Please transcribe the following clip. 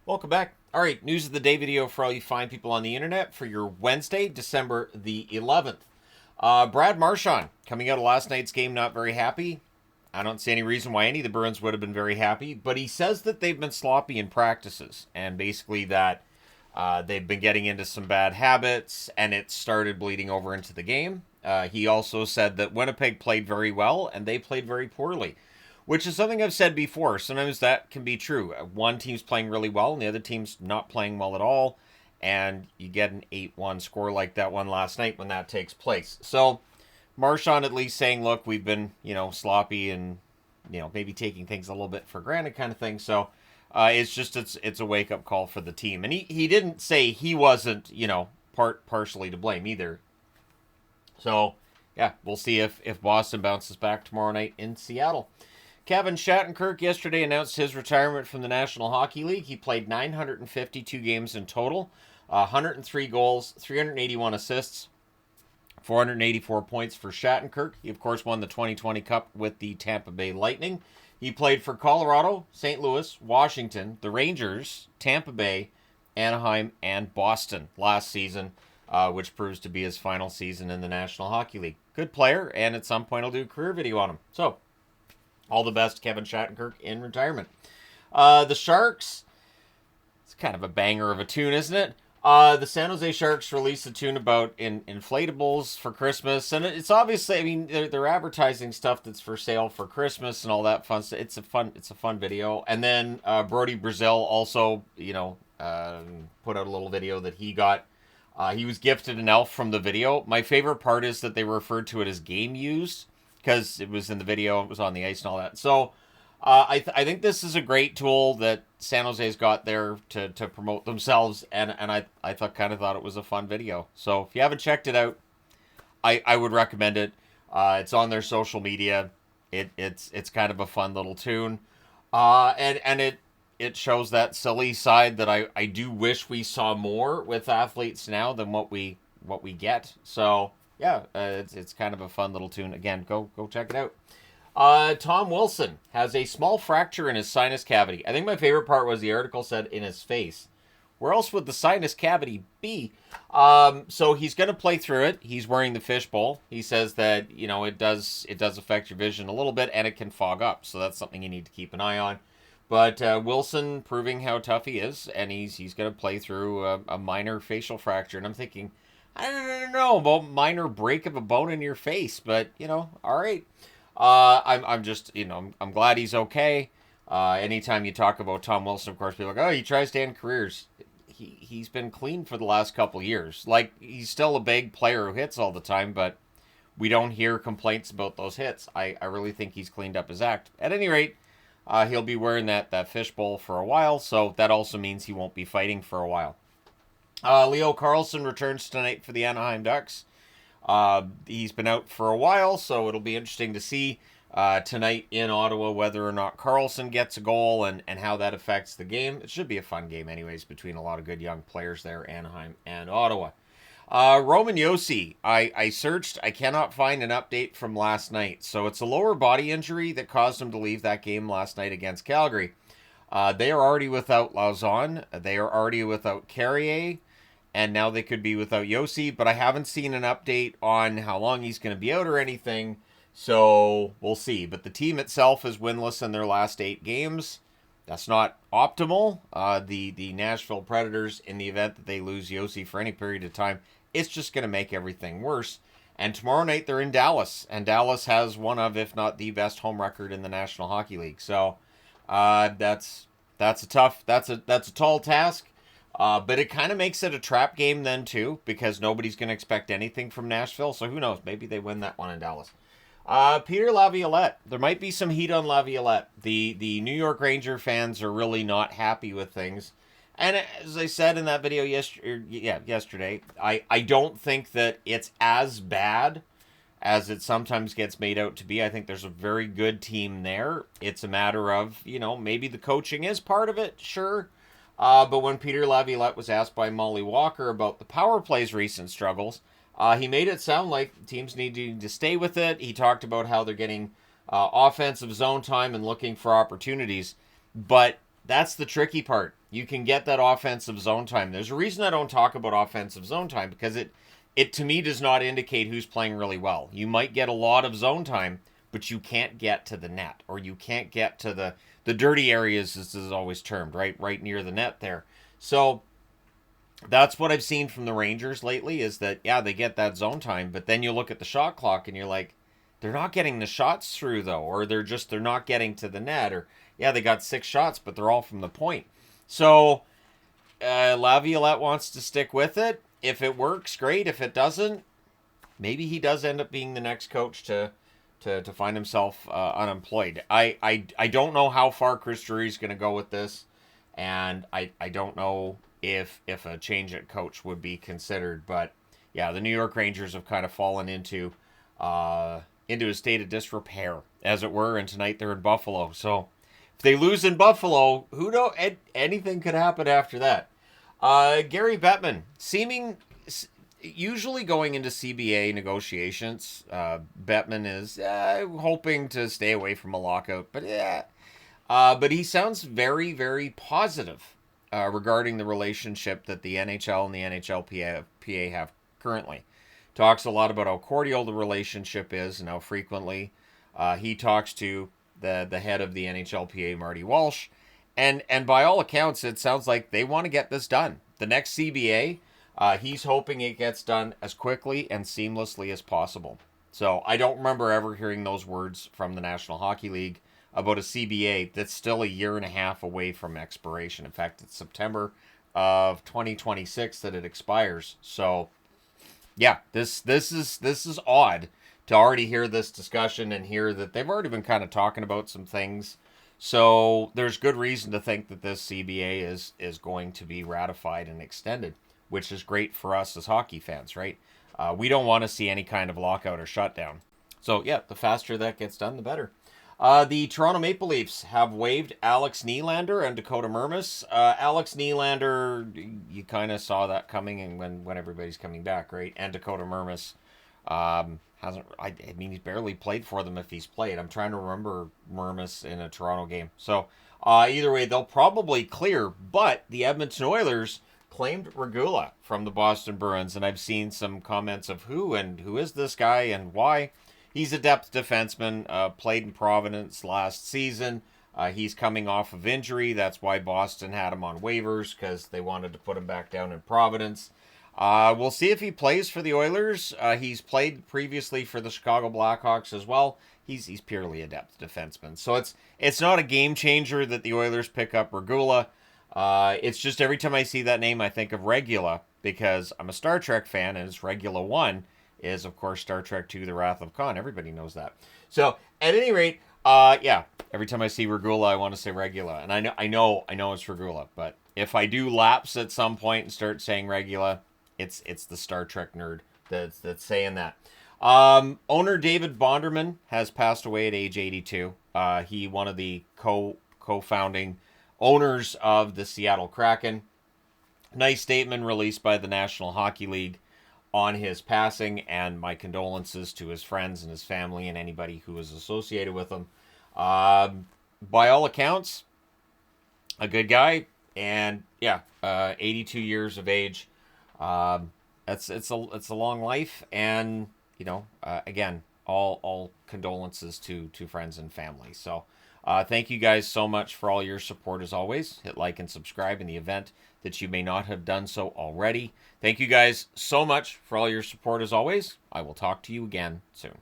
Welcome back. All right, news of the day video for all you fine people on the internet for your Wednesday, December the 11th. Brad Marchand coming out of last night's game not very happy. I don't see any reason why any of the Bruins would have been very happy, but he says that they've been sloppy in practices and basically that they've been getting into some bad habits and it started bleeding over into the game. He also said that Winnipeg played very well and they played very poorly, which is something I've said before. Sometimes that can be true. One team's playing really well and the other team's not playing well at all, and you get an 8-1 score like that one last night when that takes place. So Marchand at least saying, look, we've been, sloppy and, maybe taking things a little bit for granted kind of thing. So it's a wake-up call for the team. And he didn't say he wasn't, partially to blame either. So, yeah, we'll see if Boston bounces back tomorrow night in Seattle. Kevin Shattenkirk yesterday announced his retirement from the National Hockey League. He played 952 games in total, 103 goals, 381 assists, 484 points for Shattenkirk. He, of course, won the 2020 Cup with the Tampa Bay Lightning. He played for Colorado, St. Louis, Washington, the Rangers, Tampa Bay, Anaheim, and Boston last season, which proves to be his final season in the National Hockey League. Good player, and at some point I'll do a career video on him. So, all the best, Kevin Shattenkirk, in retirement. The Sharks, it's kind of a banger of a tune, isn't it? The San Jose Sharks released a tune about inflatables for Christmas, and it's obviously, I mean, they're advertising stuff that's for sale for Christmas and all that fun stuff. It's a fun video. And then Brody Brazil also, put out a little video that he got. He was gifted an elf from the video. My favorite part is that they referred to it as game used, because it was in the video, it was on the ice and all that. So I think this is a great tool that San Jose's got there to promote themselves, and I kind of thought it was a fun video. So if you haven't checked it out, I would recommend it. It's on their social media. It's kind of a fun little tune, and it shows that silly side that I do wish we saw more with athletes now than what we get. So. Yeah, it's kind of a fun little tune. Again, go check it out. Tom Wilson has a small fracture in his sinus cavity. I think my favorite part was the article said in his face. Where else would the sinus cavity be? So he's going to play through it. He's wearing the fishbowl. He says that it does affect your vision a little bit and it can fog up. So that's something you need to keep an eye on. But Wilson proving how tough he is, and he's going to play through a minor facial fracture. And I'm thinking, I don't know about minor break of a bone in your face, but all right. I'm just I'm glad he's okay. Anytime you talk about Tom Wilson, of course, people are like, oh, he tries to end careers. He's been clean for the last couple of years. Like, he's still a big player who hits all the time, but we don't hear complaints about those hits. I really think he's cleaned up his act. At any rate, he'll be wearing that fishbowl for a while, so that also means he won't be fighting for a while. Leo Carlsson returns tonight for the Anaheim Ducks. He's been out for a while, so it'll be interesting to see tonight in Ottawa whether or not Carlsson gets a goal and how that affects the game. It should be a fun game anyways between a lot of good young players there, Anaheim and Ottawa. Roman Josi, I searched. I cannot find an update from last night. So it's a lower body injury that caused him to leave that game last night against Calgary. They are already without Lauzon. They are already without Carrier. And now they could be without Josi, but I haven't seen an update on how long he's going to be out or anything, so we'll see. But the team itself is winless in their last 8 games. That's not optimal. The Nashville Predators, in the event that they lose Josi for any period of time, it's just going to make everything worse. And tomorrow night they're in Dallas, and Dallas has one of, if not the best home record in the National Hockey League. So that's a tall task. But it kind of makes it a trap game then, too, because nobody's going to expect anything from Nashville. So who knows? Maybe they win that one in Dallas. Peter Laviolette. There might be some heat on Laviolette. The New York Ranger fans are really not happy with things. And as I said in that video yesterday, I don't think that it's as bad as it sometimes gets made out to be. I think there's a very good team there. It's a matter of, maybe the coaching is part of it, sure. But when Peter Laviolette was asked by Molly Walker about the power play's recent struggles, he made it sound like teams need to stay with it. He talked about how they're getting offensive zone time and looking for opportunities. But That's the tricky part. You can get that offensive zone time. There's a reason I don't talk about offensive zone time, because it to me does not indicate who's playing really well. You might get a lot of zone time, but you can't get to the net, or you can't get to the dirty areas, as is always termed, right near the net there. So that's what I've seen from the Rangers lately, is that, yeah, they get that zone time, but then you look at the shot clock and you're like, they're not getting the shots through, though, or they're not getting to the net, or, yeah, they got 6 shots, but they're all from the point. So Laviolette wants to stick with it. If it works, great. If it doesn't, maybe he does end up being the next coach to find himself unemployed. I don't know how far Chris Drury's going to go with this, and I don't know if a change at coach would be considered. But yeah, the New York Rangers have kind of fallen into a state of disrepair, as it were, and tonight they're in Buffalo. So if they lose in Buffalo, who knows? Anything could happen after that. Gary Bettman, usually going into CBA negotiations, Bettman is hoping to stay away from a lockout, but he sounds very, very positive regarding the relationship that the NHL and the NHL PA have currently. Talks a lot about how cordial the relationship is and how frequently he talks to the head of the NHLPA, Marty Walsh, and by all accounts, it sounds like they want to get this done. The next CBA, he's hoping it gets done as quickly and seamlessly as possible. So I don't remember ever hearing those words from the National Hockey League about a CBA that's still a year and a half away from expiration. In fact, it's September of 2026 that it expires. So yeah, this is odd to already hear this discussion and hear that they've already been kind of talking about some things. So there's good reason to think that this CBA is going to be ratified and extended, which is great for us as hockey fans, right? We don't want to see any kind of lockout or shutdown. So yeah, the faster that gets done, the better. The Toronto Maple Leafs have waived Alex Nylander and Dakota Mermis. Alex Nylander, you kind of saw that coming, and when everybody's coming back, right? And Dakota Mermis hasn't. I mean, he's barely played for them if he's played. I'm trying to remember Mermis in a Toronto game. So either way, they'll probably clear. But the Edmonton Oilers claimed Regula from the Boston Bruins, and I've seen some comments of who is this guy and why. He's a depth defenseman, played in Providence last season. He's coming off of injury. That's why Boston had him on waivers, because they wanted to put him back down in Providence. We'll see if he plays for the Oilers. He's played previously for the Chicago Blackhawks as well. He's purely a depth defenseman. So it's not a game changer that the Oilers pick up Regula. It's just every time I see that name, I think of Regula, because I'm a Star Trek fan, and it's Regula 1. Is, of course, Star Trek II, The Wrath of Khan. Everybody knows that. So, at any rate, yeah, every time I see Regula, I want to say Regula. And I know it's Regula. But if I do lapse at some point and start saying Regula, it's the Star Trek nerd that's saying that. Owner David Bonderman has passed away at age 82. He one of the co-founding owners of the Seattle Kraken. Nice statement released by the National Hockey League on his passing, and my condolences to his friends and his family and anybody who was associated with him. By all accounts, a good guy, and yeah, 82 years of age. It's a long life, and again, all condolences to friends and family. So thank you guys so much for all your support as always. Hit like and subscribe in the event that you may not have done so already. Thank you guys so much for all your support as always. I will talk to you again soon.